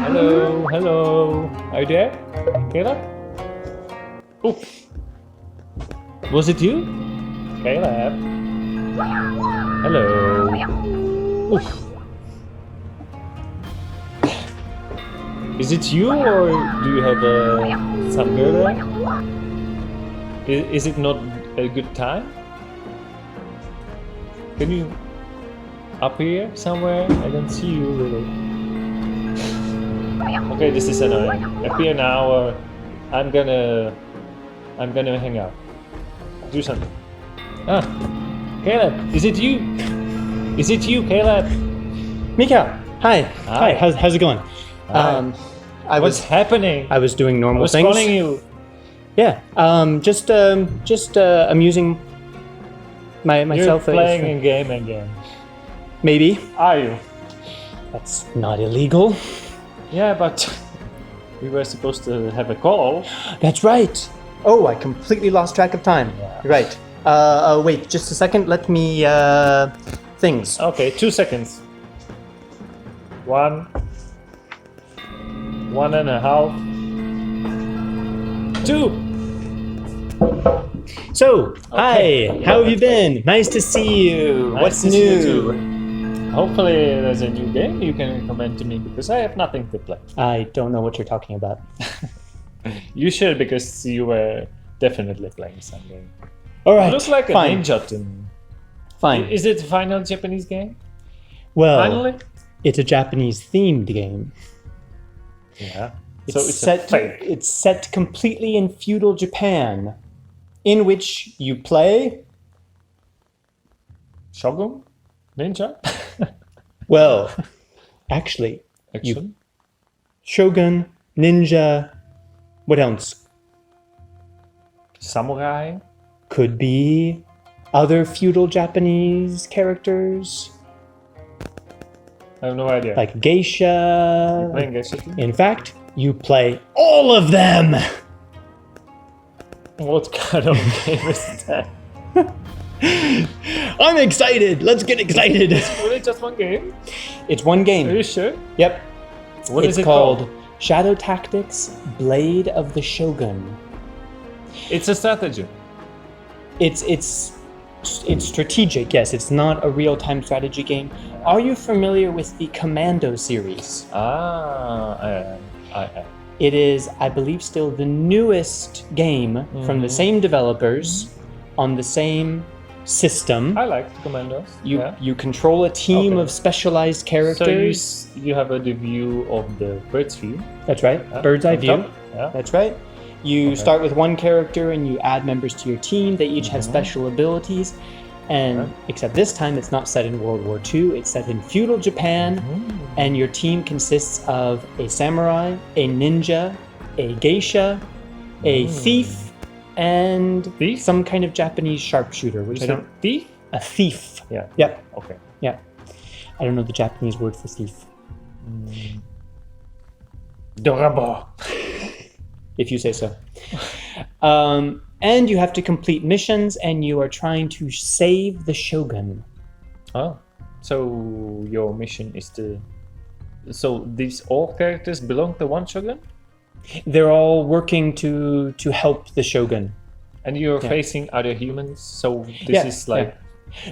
Hello, hello. Are you there? Caleb? Oh. Was it you? Caleb? Hello. Oof. Is it you or do you have some girl? Is it not a good time? Can you up here somewhere? I don't see you really. Okay, this is annoying. Appear now or I'm gonna hang out. Do something. Ah, Caleb, is it you? Is it you, Caleb? Mika, hi. Hi. How's it going? Hi. What's happening? I was doing normal I was things. calling you. Yeah. Just amusing myself. You're playing a game again. Maybe. Are you? That's not illegal. Yeah, but we were supposed to have a call. That's right. Oh, I completely lost track of time. Yeah. You're right. Wait, just a second. Let me things. Okay, 2 seconds. 1. 1.5. 2. So, Okay. hi. How have you been? Nice to see you. Nice What's to see you new? too. Hopefully there's a new game you can recommend to me because I have nothing to play. I don't know what you're talking about. You should because you were definitely playing some game. All right. It looks like a fine. ninja to me. Fine. Is it a final Japanese game? Well, Finally? it's a Japanese themed game. Yeah. It's So it's set. a fake. It's set completely in feudal Japan, in which you play. Shogun? Ninja? Well, actually, Action? Shogun, ninja. What else? Samurai? Could be other feudal Japanese characters, I have no idea. like geisha. Playing Geisha too? In fact, you play all of them. What kind of game is that? I'm excited. Let's get excited. Really just one game? It's one Are game. you sure? Yep. What It's is it called Shadow Tactics: Blade of the Shogun. It's a strategy. It's strategic. Yes, it's not a real-time strategy game. Are you familiar with the Commando series? I am. It is, I believe, still the newest game from the same developers on the same system. I like the Commandos. You control a team Okay. of specialized So characters. you have the view of the bird's view. That's right. Yeah, Bird's eye on view. top. Yeah. That's right. You start with one character and you add members to your team. They each have Mhm. special abilities. And Okay. except this time it's not set in World War II, it's set in feudal Japan. And your team consists of a samurai, a ninja, a geisha, a thief, and Thief? some kind of Japanese sharpshooter, which I don't. Thief? A thief. Yeah. Yep. Okay. Yeah. I don't know the Japanese word for thief. Dorabo. If you say so. And you have to complete missions, and you are trying to save the shogun. Oh, so your mission is to. So these all characters belong to one shogun, They're all working to help the shogun. and you're Yeah. facing other humans. So this Yeah, is like.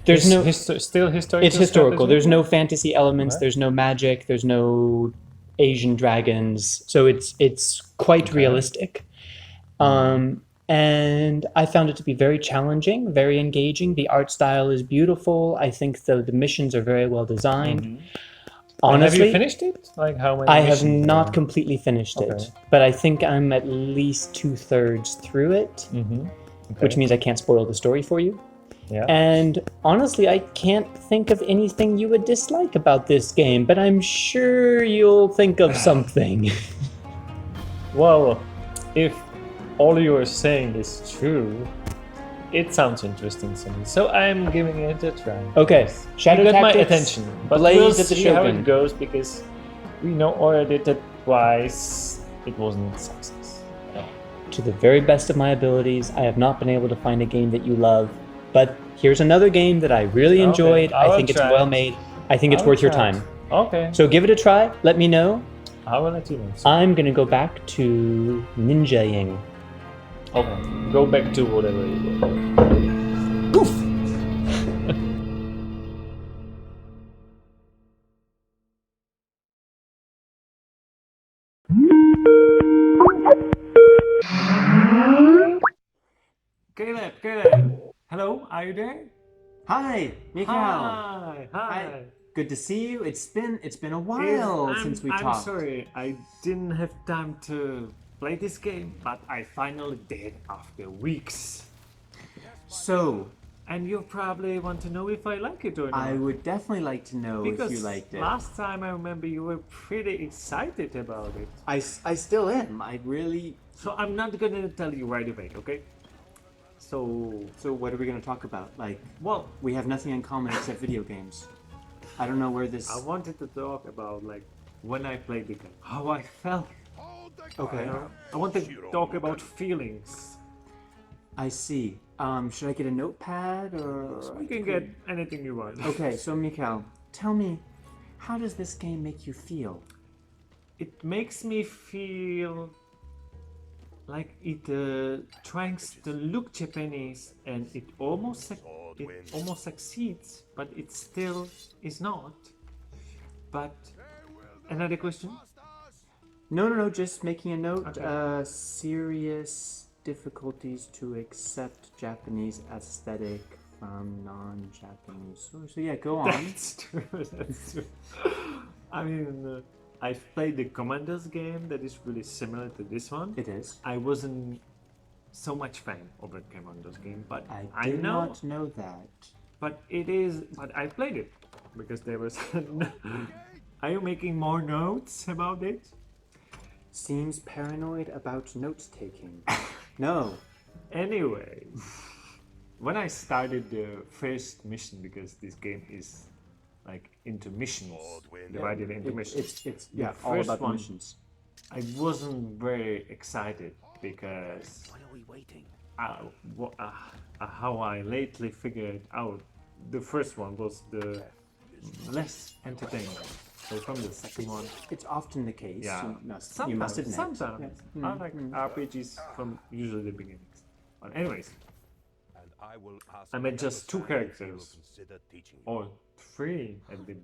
There's no. still historical. It's historical. strategy? There's no fantasy elements. Right. There's no magic. There's no Asian dragons. So it's quite realistic. And I found it to be very challenging, very engaging. The art style is beautiful. I think the missions are very well designed. And Honestly, have you finished it? Like how many? I have missions not are- completely finished Okay. it, but I think I'm at least 2/3 through it, Okay. which means I can't spoil the story for you. Yeah. And honestly, I can't think of anything you would dislike about this game, but I'm sure you'll think of something. Well, if all you are saying is true, it sounds interesting to me. So I'm giving it a try. Okay, Shadow You got my Tactics, attention, but Blade we'll of the see how Shogun. it goes because we know already that twice it wasn't a success. To the very best of my abilities, I have not been able to find a game that you love, but here's another game that I really Okay, enjoyed. I I will think it's try. well made. I think it's I will worth your try. time. Okay. So give it a try. Let me know. I will let you know. I'm gonna go back to ninja-ing. Okay. Go back to whatever you were. Poof! Caleb. Hello, are you there? Hi, Mikhail. Hi. Good to see you. It's been a while since we I'm talked. sorry, I didn't have time to play this game, but I finally did after weeks. So, And you probably want to know if I like it or not. I would definitely like to know because if you liked it. last time I remember you were pretty excited about it. I still am. I really. So I'm not gonna tell you right away, okay? So, What are we gonna talk about? Like, well, we have nothing in common except video games. I don't know where this. I wanted to talk about like when I played the game, how I felt. Okay. You know? I want to talk about feelings. I see. Should I get a notepad or? You can get anything you want. Okay, so Mikhail, tell me, how does this game make you feel? It makes me feel like it tries to look Japanese, and it almost succeeds, but it still is not. But another question? No, just making a note. Okay. Serious difficulties to accept Japanese aesthetic from non-Japanese. So yeah, go on. That's true. That's true. I mean, I've played the Commandos game that is really similar to this one. It is. I wasn't so much fan of the Commandos game, but I did not know that. But it is. But I played it because there was. Are you making more notes about it? Seems paranoid about note-taking. No. Anyway, when I started the first mission, because this game is like into missions, divided into missions. It's The all first about the one, missions. I wasn't very excited because Why are we waiting? how I lately figured out the first one was the less entertaining. So from the second one, It's often the case. yeah, You must admit. sometimes Yes. I like RPGs from usually the beginnings. But anyways, And I will ask I met just two Mr. Sanders if characters. he'll consider teaching you. or three at the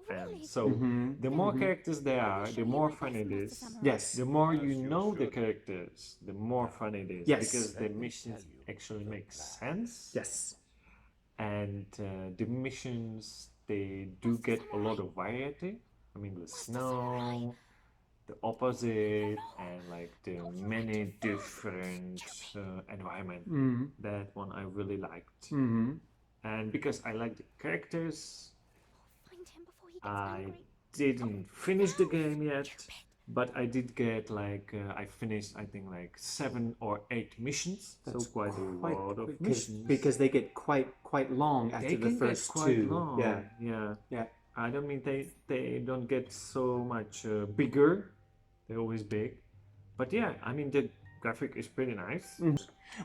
end. So Mm-hmm. the more characters there are, the more fun it is. Yes. The more you know the characters, the more fun it is. Yes. Because the missions actually make sense. Yes. And the missions, they do get a lot of variety. I mean, the snow, the opposite, and like the many different environment. That one I really liked. Mm-hmm. And because I like the characters, Find him before he gets I angry. didn't finish the game yet, but I did get like I finished I think like 7 or 8 missions. That's so quite a lot of missions. Because they get quite long after they the can first get quite two. long. Yeah. Yeah. I don't mean they don't get so much bigger. They're always big, but yeah. I mean the graphic is pretty nice.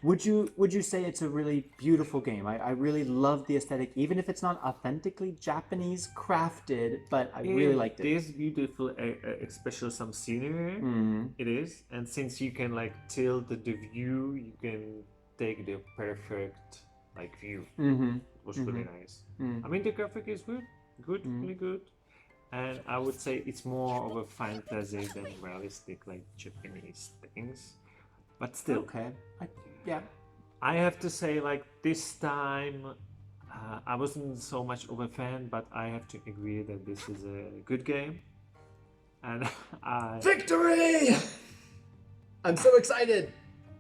Would you say it's a really beautiful game? I really love the aesthetic, even if it's not authentically Japanese crafted, but I really liked it. It is beautiful, especially some scenery. It is, and since you can like tilt the view, you can take the perfect like view. Mm-hmm. It was really nice. I mean, the graphic is good, really good, and I would say it's more of a fantasy than realistic like Japanese things. But still, Okay. Yeah. I have to say, like this time, I wasn't so much of a fan, but I have to agree that this is a good game, and Victory! I'm so excited.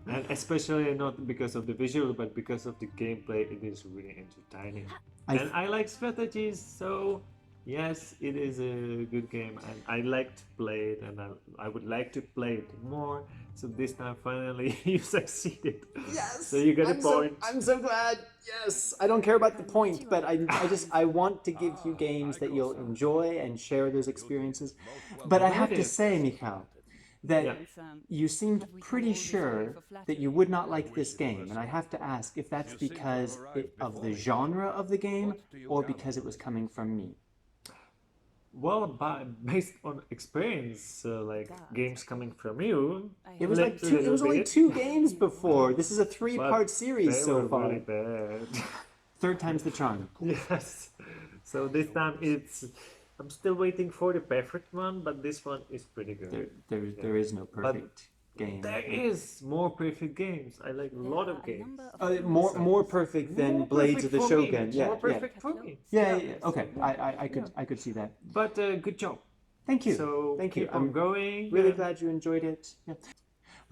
and especially not because of the visual, but because of the gameplay, it is really entertaining. And I like strategies, so yes, it is a good game, and I like to play it, and I would like to play it more. So this time, finally, you succeeded. Yes. So you got a point. I'm so glad. Yes. I don't care about the point, but I want to give you games that you'll enjoy and share those experiences. But I have to say, Mikhail, that you seemed pretty sure that you would not like this game, and I have to ask if that's because of the genre of the game or because it was coming from me. Well, based on experience, like games coming from you, It was like two. It was only 2 games before. This is a 3-part series they so were far. really bad. Third time's the charm. Yes. So this time I'm still waiting for the perfect one, but this one is pretty good. There is no perfect game. There is more perfect games. I like a lot of games. More perfect than More Blades perfect of the for Shogun. me. Yeah, More perfect for me. yeah. Okay, I could see that. But good job. Thank you. So Thank you. keep on going. Really glad you enjoyed it. Yeah.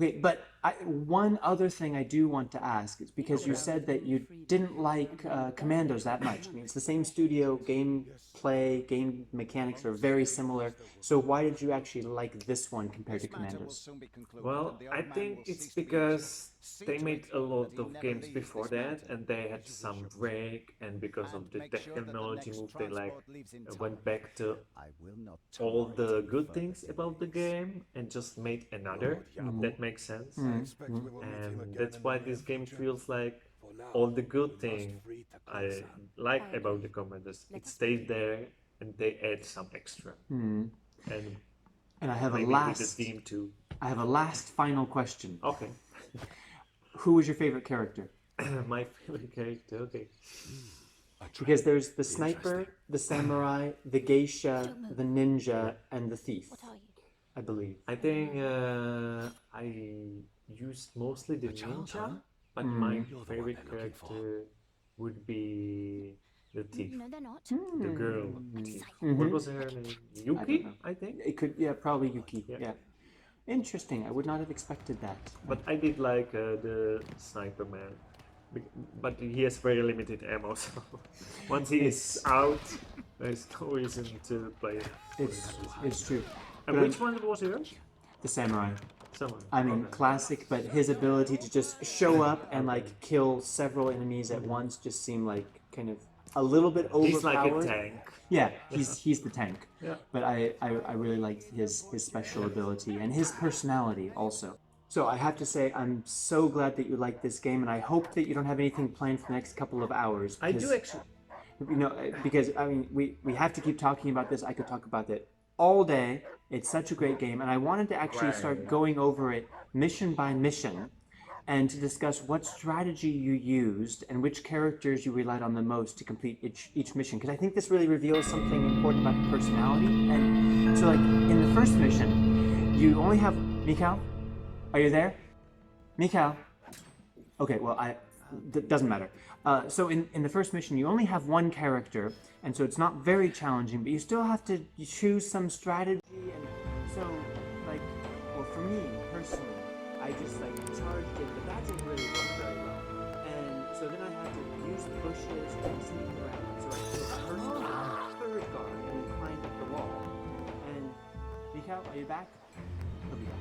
Okay, but one other thing I do want to ask is because you said that you didn't like Commandos that much. I mean, it's the same studio, gameplay, game mechanics are very similar. So why did you actually like this one compared to Commandos? Well, I think it's because they made a lot of games before that, and they had some break, and because of the technology move, they like went back to all the good things about the game and just made another. That makes sense, and that's why this game feels like all the good thing I like about the Commanders. It stayed there, and they add some extra, and And I have maybe a with last. the team too. I have a last final question. Okay. Who was your favorite character? My favorite character, okay. Because there's the sniper, the samurai, the geisha, the ninja, and the thief, What are you? I believe. I think I used mostly the ninja, but my favorite character would be the thief, No, they're not. the girl thief. Mm-hmm. What was her name? Yuki, I think. It could, yeah, probably Yuki. Yeah. Yeah. Interesting. I would not have expected that. But I did like the sniper man. But he has very limited ammo, so once he is out, there's no reason to play it. It's true. And But which one was yours? the samurai. Someone. I mean, classic, but his ability to just show up and like kill several enemies at once just seemed like kind of a little bit overpowered. He's like a tank. Yeah, he's the tank. Yeah. But I really liked his special ability and his personality also. So I have to say I'm so glad that you like this game, and I hope that you don't have anything planned for the next couple of hours. I do actually. You know, because I mean, we have to keep talking about this. I could talk about it all day. It's such a great game, and I wanted to actually start going over it mission by mission, and to discuss what strategy you used and which characters you relied on the most to complete each mission. Because I think this really reveals something important about the personality. And so, like in the first mission, you only have Mikhail. Are you there, Mikhail? Okay, well doesn't matter. So in the first mission, you only have one character, and so it's not very challenging, but you still have to choose some strategy. And so, like, well, for me personally, I just like charged in, but that didn't really work very well. And so then I had to use bushes and sneak around. So I took third guard and then climbed up the wall. And Mikhail, are you back? He'll be back.